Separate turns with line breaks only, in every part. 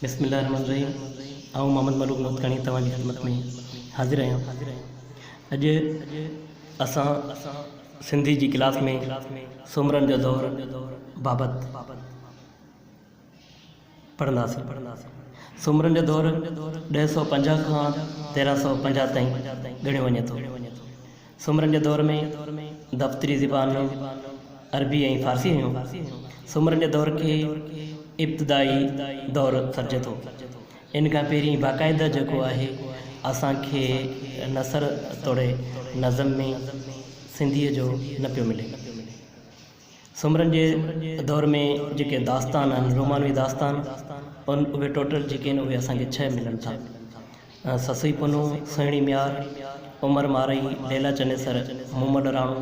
बिस्मिल्लाहिर्रहमानिर्रहीम। आऊं मोहम्मद मलूक नोतकानी तव्हांजी ख़िदमत में हाज़िर आहियां। अॼु असां सिंधी जी क्लास में सुमरन जो दौर बाबति पढ़ंदासीं। सुमरन जो दौर 150 खां 1350 ताईं ॻणियो वञे थो। सुमरन जे दौर में दफ़्तरी ज़बान अरबी ऐं फ़ारसी हुयूं। सुमरन जे दौर खे इब्तिदाई दौर सॾिजे थो। इन खां पहिरीं बाक़ाइदा जेको आहे असांखे नसर तोड़े नज़म में सिंधीअ जो न पियो मिले। सुमरन जे दौर में जेके दास्तान आहिनि, रोमानवी दास्तान, उहे टोटल जेके आहिनि उहे असांखे 6 मिलनि था। ससुई पुनू, सुहिणी म्यार, उमर मारई, लैला चनेसर, मोहम्मद राणो,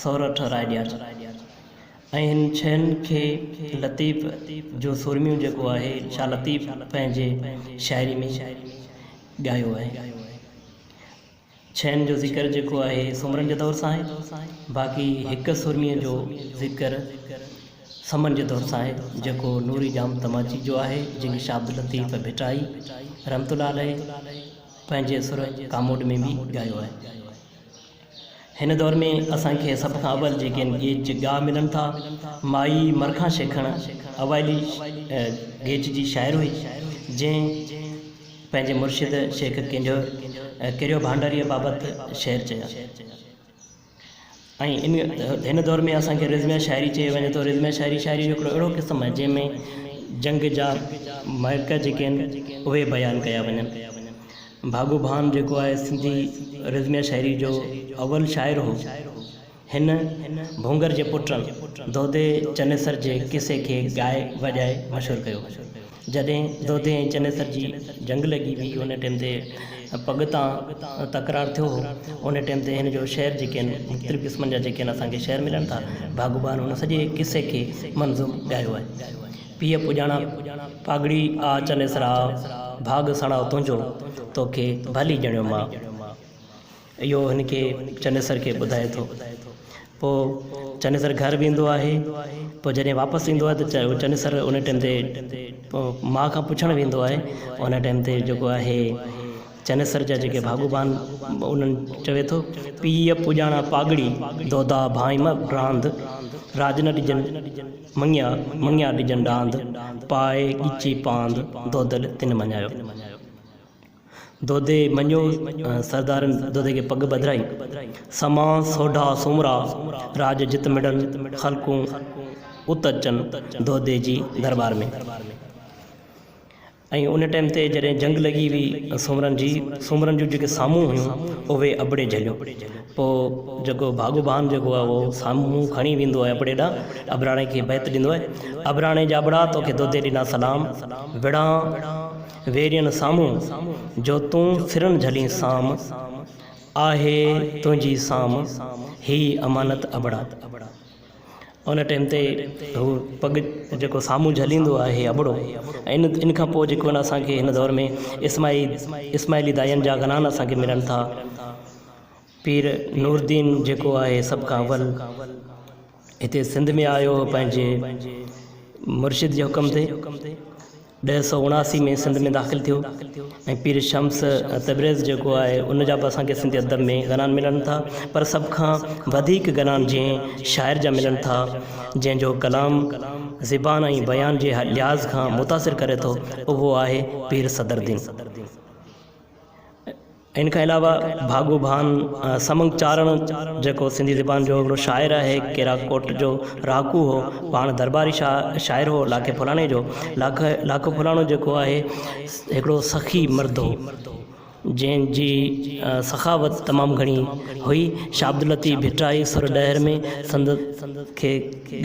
सौरठ रायडियाज। ऐं हिन 6 खे लतीफ़ जो सुरमियूं जेको आहे शाह लतीफ़ पंहिंजे शाइरी में ॻायो आहे। 6 जो ज़िक्र जेको आहे सुमरन जे दौर सां आहे। बाक़ी हिकु सुरमीअ जो ज़िक्र समन जे दौर सां आहे, जेको नूरी जाम तमाची जो आहे, जंहिंखे शाह अब्दुल लतीफ़ भिटाई रहमतुल्लाह अलैह पंहिंजे सुर कामोड में बि ॻायो आहे। हिन दौर में असांखे सभ खां अवल जेके गेज ॻाह मिलनि था, माई मरखा शेखण अवाइली गेज जी शाइर हुई, जंहिं पंहिंजे मुर्शिद शेख किरियो भांडारीअ बाबति शेर चया। ऐं हिन दौर में असांखे रिज़्मिया शाइरी चई वञे थो। रिज़्मिया शाइरी हिकिड़ो अहिड़ो क़िस्म आहे जंहिंमें जंग जा महक जेके आहिनि उहे बयानु कया वञनि। भागू भान जेको आहे सिंधी रिज़्मिया शाइरी जो अवल शाइर हो। हिन भूंगर जे पुटनि दोदे चनेसर जे किसे खे ॻाए वॼाए मशहूरु कयो। जॾहिं दोदे ऐं चनेसर जी जंग लॻी हुई, उन टाइम ते पग तां तकरार थियो हो। उन टाइम ते हिन जो शेर जेके आहिनि मुख़्तलिफ़ क़िस्मनि जा जेके आहिनि असांखे शेर मिलनि था। भागूबान हुन सॼे किसे खे मंज़ूम ॻायो आहे। पीउ पुॼाणा पागड़ी आ चनेसरा, भाग सणाओ तुंहिंजो, तोखे भली ॼणियो मां। इहो हिनखे चनेसर खे ॿुधाए थो। पोइ चनेसर घर वेंदो आहे। पोइ जॾहिं वापसि ईंदो आहे त चनेसर उन टाइम ते पोइ माउ खां पुछणु वेंदो आहे। उन टाइम ते जेको आहे चनेसर जा जेके भागूबान उन्हनि चवे थो, पीउ पुॼाणा पागड़ी दोदा भाई म रांद, राज न ॾिजनि मंगिया ॾिजनि डांद, पाए ॻिची पांद दोदल तिन मञायो। दोदे मञियो, सरदारनि दोदे खे पग ॿधाई। समा सोढा सुमरा राज जित मिड़नि, ख़लकूं उत अचनि दोदे जी दरबार में। ऐं उन टाइम ते जॾहिं जंग लॻी हुई सुमरन जूं जेके साम्हूं हुयूं उहे अबड़े झलियो। पोइ जेको भागूबान जेको आहे उहो साम्हूं खणी वेंदो आहे अबड़े ॾांहुं, अबराणे खे बैत ॾींदो आहे। अबराणे जा अबड़ा तोखे दोदे ॾिना सलाम, विड़ा वेरियनि साम्हूं जो तूं सिरनि झली साम, आहे तुंहिंजी साम ही अमानत अबड़ा। उन टाइम ते हू पग जेको साम्हूं झलींदो आहे अबड़ो। ऐं इन खां पोइ जेको आहे असांखे हिन दौर में इस्माइली दायनि जा गनान असांखे मिलनि था। पीर नूरदीन जेको आहे सभ खां अवल हिते सिंध में आयो पंहिंजे मुर्शिद जे हुकम ते। 1979 में सिंध में दाख़िल थियो। ऐं पीर शम्स तबरेज़ जेको आहे उन जा बि असांखे सिंधी अदब में गनान मिलनि था। पर सभ खां वधीक गनान जंहिं शाइर जा मिलनि था, जंहिंजो कलाम ज़बान ऐं बयान जे लिहाज़ खां मुतासिर करे थो, उहो आहे पीर सदरुद्दीन। इन खां अलावा भागूबान समंग चारण जेको सिंधी ज़बान जो हिकिड़ो शाइर आहे, केराकोट जो राकू हो, पाण दरबारी शाइर हो लाखे फुलाणे जो। लाखो फुलाणो जेको आहे हिकिड़ो सखी मर्द हो, जंहिंजी सखावत तमामु घणी हुई। शाह अब्दुल लतीफ़ भिटाई सुर ॾहर में संद खे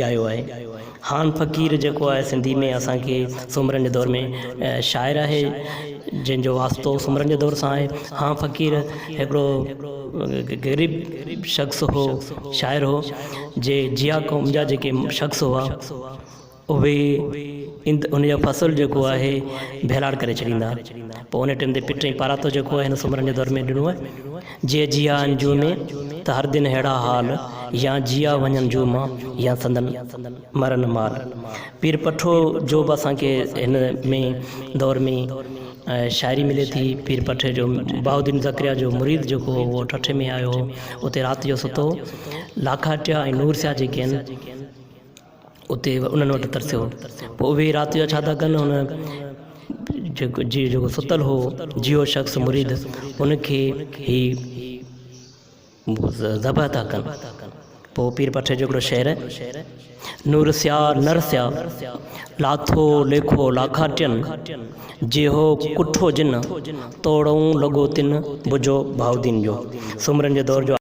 ॻायो आहे। हान फ़क़ीर जेको आहे सिंधी में असांखे सुमरन जे दौर में शाइर आहे, जंहिंजो वास्तो सुमरन जे दौर सां आहे। हान फ़क़ीर हिकिड़ो ग़रीब शख़्स हो, शाइर हो, जे जिया क़ौम जा जेके शख़्स हुआ उहे उनजो फ़सुलु जेको आहे भेलाड़ करे छॾींदा। पोइ उन टाइम ते पिट ऐं पारातो जेको आहे हिन सुमरन जे दौर में ॾिनो आहे। जे जिया अंजू में त हर दिन अहिड़ा हाल, या जिया वञनि जो मां या संदन मरन माल। पीर पठो जो बि असांखे हिन में दौर में शाइरी मिले थी। पीर पठे जो बहाउद्दीन ज़करिया जो मुरीद जेको हो उहो ठठे में आयो हो, उते राति जो सुतो। लाखाटिया ऐं नूर शाह जेके आहिनि उते उन्हनि वटि तरसियो। पोइ उहे राति जो छा था कनि, हुन जेको सुतल हो जियो शख़्स मुरीद उनखे ही ज़बह था कनि। पोइ पीर पठे जो हिकिड़ो शेर, नूर स्या नर स्या लाथो लेखो लाखाटियनि जेहो कुठो जिन तोड़ूं लॻो तिन बुझो बहाउद्दीन जो। सुमरन जे दौर जो